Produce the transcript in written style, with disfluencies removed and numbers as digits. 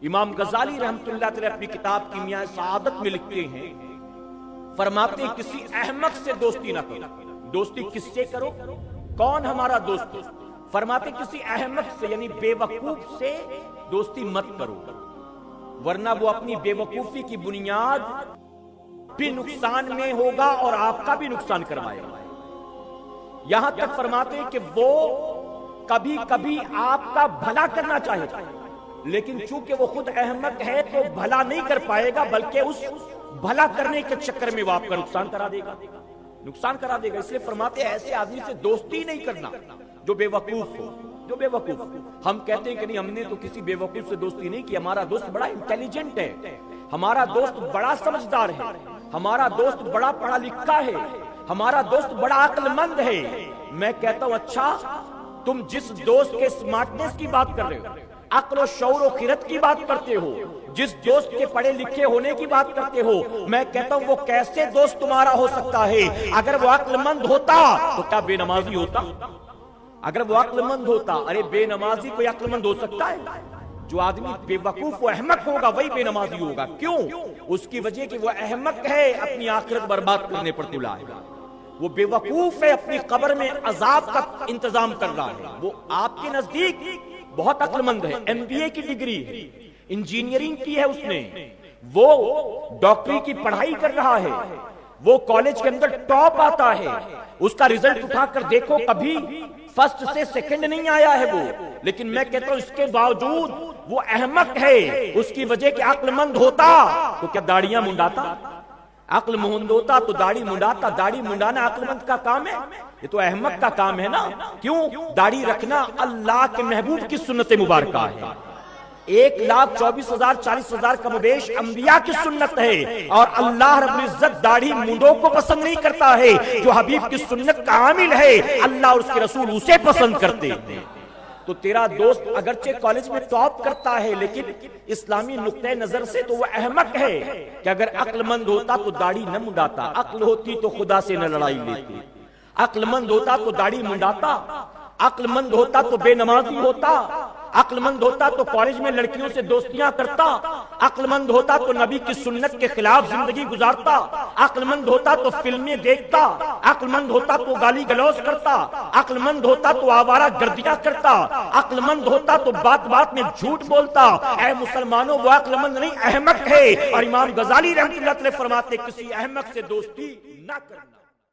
امام غزالی رحمۃ اللہ علیہ اپنی کتاب کیمیاء سعادت میں لکھتے ہیں، فرماتے ہیں کسی احمق سے دوستی نہ کرو۔ دوستی کس سے کرو؟ کون ہمارا دوست؟ فرماتے کسی احمق سے یعنی بے وقوف سے دوستی مت کرو، ورنہ وہ اپنی بے وقوفی کی بنیاد بھی نقصان میں ہوگا اور آپ کا بھی نقصان کروائے گا۔ یہاں تک فرماتے ہیں کہ وہ کبھی کبھی آپ کا بھلا کرنا چاہے گا، لیکن چونکہ وہ خود احمق ہے تو بھلا نہیں کر پائے گا، بلکہ اس بھلا کرنے کے چکر میں وہ آپ کا نقصان کرا دے گا، نقصان کرا دے گا۔ اس لیے فرماتے ہیں ایسے آدمی سے دوستی نہیں کرنا جو بے وقوف ہو، جو بے وقوف۔ ہم کہتے ہیں کہ نہیں، ہم نے تو کسی بے وقوف سے دوستی نہیں کی، ہمارا دوست بڑا انٹیلیجنٹ ہے، ہمارا دوست بڑا سمجھدار ہے، ہمارا دوست بڑا پڑھا لکھا ہے، ہمارا دوست بڑا عقل مند ہے۔ میں کہتا ہوں اچھا، تم جس دوست کے سمارٹنس کی بات کر رہے ہو، عقل و شعور و خیرت کی بات کرتے ہو، جس دوست کے پڑھے لکھے ہونے کی بات کرتے ہو، میں کہتا ہوں وہ کیسے دوست تمہارا ہو سکتا ہے؟ اگر وہ عقل مند ہوتا تو کیا بے نمازی ہوتا؟ اگر وہ عقل مند ہوتا، ارے بے نمازی کوئی عقل مند ہو سکتا ہے؟ جو آدمی بے وقوف و احمق ہوگا وہی بے نمازی ہوگا۔ کیوں؟ اس کی وجہ کہ وہ احمق ہے، اپنی آخرت برباد کرنے پر تلا ہے۔ وہ بے وقوف ہے، اپنی قبر میں عذاب کا انتظام کر رہا ہے۔ وہ آپ کے نزدیک بہت عقل مند ہے، MBA کی ڈگری ہے، انجینئرنگ کی ہے اس نے، وہ ڈاکٹری کی پڑھائی کر رہا ہے، وہ کالج کے اندر ٹاپ آتا ہے، اس کا ریزلٹ اٹھا کر دیکھو کبھی فرسٹ سے سیکنڈ نہیں آیا ہے وہ، لیکن میں کہتا ہوں اس کے باوجود وہ احمق ہے۔ اس کی وجہ کہ عقل مند ہوتا تو کیا داڑیاں منڈاتا؟ عقل مند ہوتا تو داڑھی منڈاتا؟ داڑھی منڈانا عقل مند کا کام ہے؟ یہ تو احمق کا کام ہے نا۔ کیوں؟ داڑھی رکھنا اللہ کے محبوب کی سنت مبارکہ ہے، 1,24,000 40,000 کم و بیش انبیاء کی سنت ہے، اور اللہ رب العزت داڑھی منڈوں کو پسند نہیں کرتا ہے۔ جو حبیب کی سنت کا عامل ہے، اللہ اور اس کے رسول اسے پسند کرتے ہیں۔ تو تیرا دوست اگرچہ کالج میں ٹاپ کرتا ہے، لیکن اسلامی نقطہ نظر سے تو وہ احمق ہے کہ اگر عقل مند ہوتا تو داڑھی نہ منڈاتا، عقل ہوتی تو خدا سے نہ لڑائی لیتی، عقل مند ہوتا تو داڑھی منڈاتا، عقل مند ہوتا تو بے نمازی ہوتا، عقل مند ہوتا تو کالج میں لڑکیوں سے دوستیاں کرتا، عقل مند ہوتا تو نبی کی سنت کے خلاف زندگی گزارتا، عقل مند ہوتا تو فلمیں دیکھتا، عقل مند ہوتا تو گالی گلوچ کرتا، عقل مند ہوتا تو آوارہ گردیاں کرتا، عقل مند ہوتا تو بات بات میں جھوٹ بولتا۔ اے مسلمانوں، وہ عقل مند نہیں، احمق ہے، اور امام غزالی رحمۃ اللہ علیہ فرماتے کسی احمق سے دوستی نہ کرنا۔